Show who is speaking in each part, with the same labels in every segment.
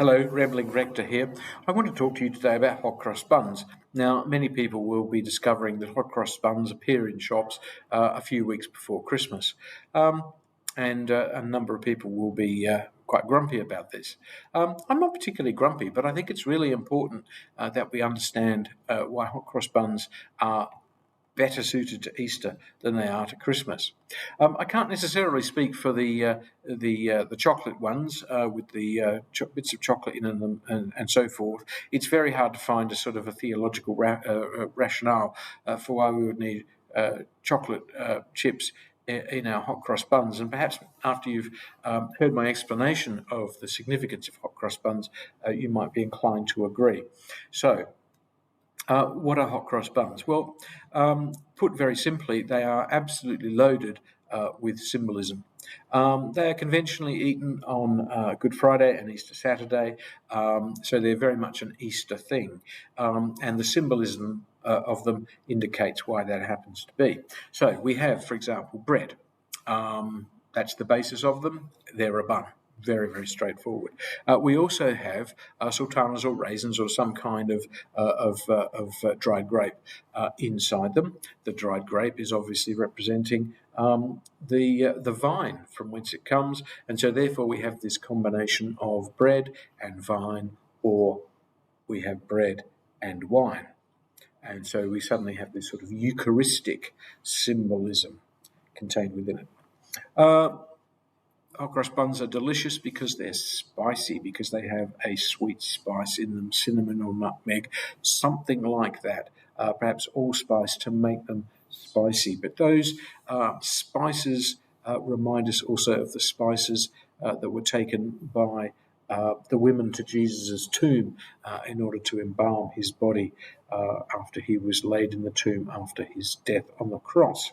Speaker 1: Hello, Rambling Rector here. I want to talk to you today about hot cross buns. Now, many people will be discovering that hot cross buns appear in shops a few weeks before Christmas. And a number of people will be quite grumpy about this. I'm not particularly grumpy, but I think it's really important that we understand why hot cross buns are better suited to Easter than they are to Christmas. I can't necessarily speak for the chocolate ones with the bits of chocolate in them and so forth. It's very hard to find a sort of a theological rationale for why we would need chocolate chips in our hot cross buns. And perhaps after you've heard my explanation of the significance of hot cross buns, you might be inclined to agree. So, what are hot cross buns? Well, put very simply, they are absolutely loaded with symbolism. They are conventionally eaten on Good Friday and Easter Saturday, so they're very much an Easter thing. And the symbolism of them indicates why that happens to be. So we have, for example, bread. That's the basis of them. They're a bun. Very, very straightforward. We also have sultanas or raisins or some kind of dried grape inside them. The dried grape is obviously representing the vine from whence it comes, and so therefore we have this combination of bread and vine, or we have bread and wine. And so we suddenly have this sort of Eucharistic symbolism contained within it. Hot cross buns are delicious because they're spicy, because they have a sweet spice in them, cinnamon or nutmeg, something like that, perhaps allspice to make them spicy. But those spices remind us also of the spices that were taken by the women to Jesus' tomb in order to embalm his body after he was laid in the tomb after his death on the cross.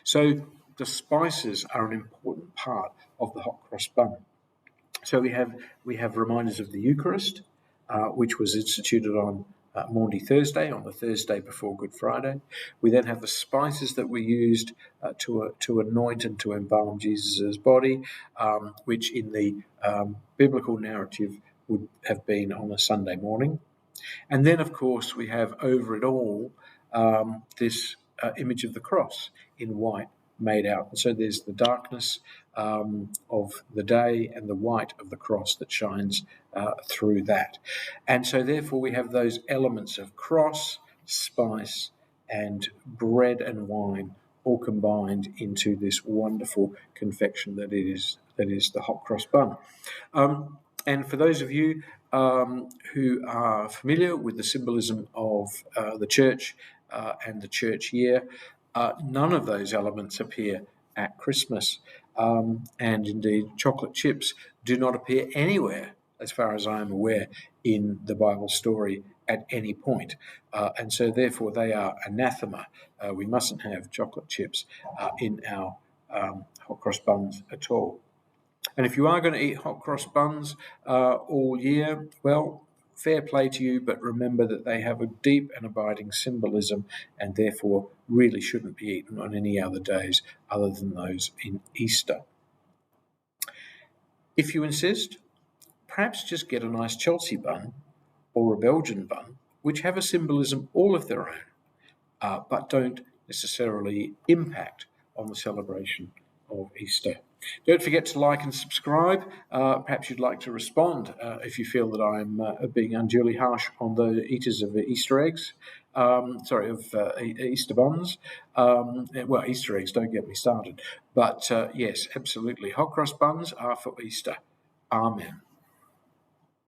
Speaker 1: So the spices are an important part of the hot cross bun. So we have reminders of the Eucharist, which was instituted on Maundy Thursday, on the Thursday before Good Friday. We then have the spices that were used to anoint and to embalm Jesus' body, which in the biblical narrative would have been on a Sunday morning. And then, of course, we have over it all this image of the cross in white made out. And so there's the darkness of the day and the white of the cross that shines through that. And so therefore we have those elements of cross, spice, and bread and wine all combined into this wonderful confection that is the hot cross bun. And for those of you who are familiar with the symbolism of the church and the church year, none of those elements appear at Christmas. And indeed, chocolate chips do not appear anywhere, as far as I am aware, in the Bible story at any point. And so therefore they are anathema. We mustn't have chocolate chips in our hot cross buns at all. And if you are going to eat hot cross buns all year, well, fair play to you, but remember that they have a deep and abiding symbolism and therefore really shouldn't be eaten on any other days other than those in Easter. If you insist, perhaps just get a nice Chelsea bun or a Belgian bun, which have a symbolism all of their own, but don't necessarily impact on the celebration of Easter. Don't forget to like and subscribe. Perhaps you'd like to respond if you feel that I'm being unduly harsh on the eaters of Easter eggs. Easter buns. Well, Easter eggs, don't get me started. But yes, absolutely. Hot cross buns are for Easter. Amen.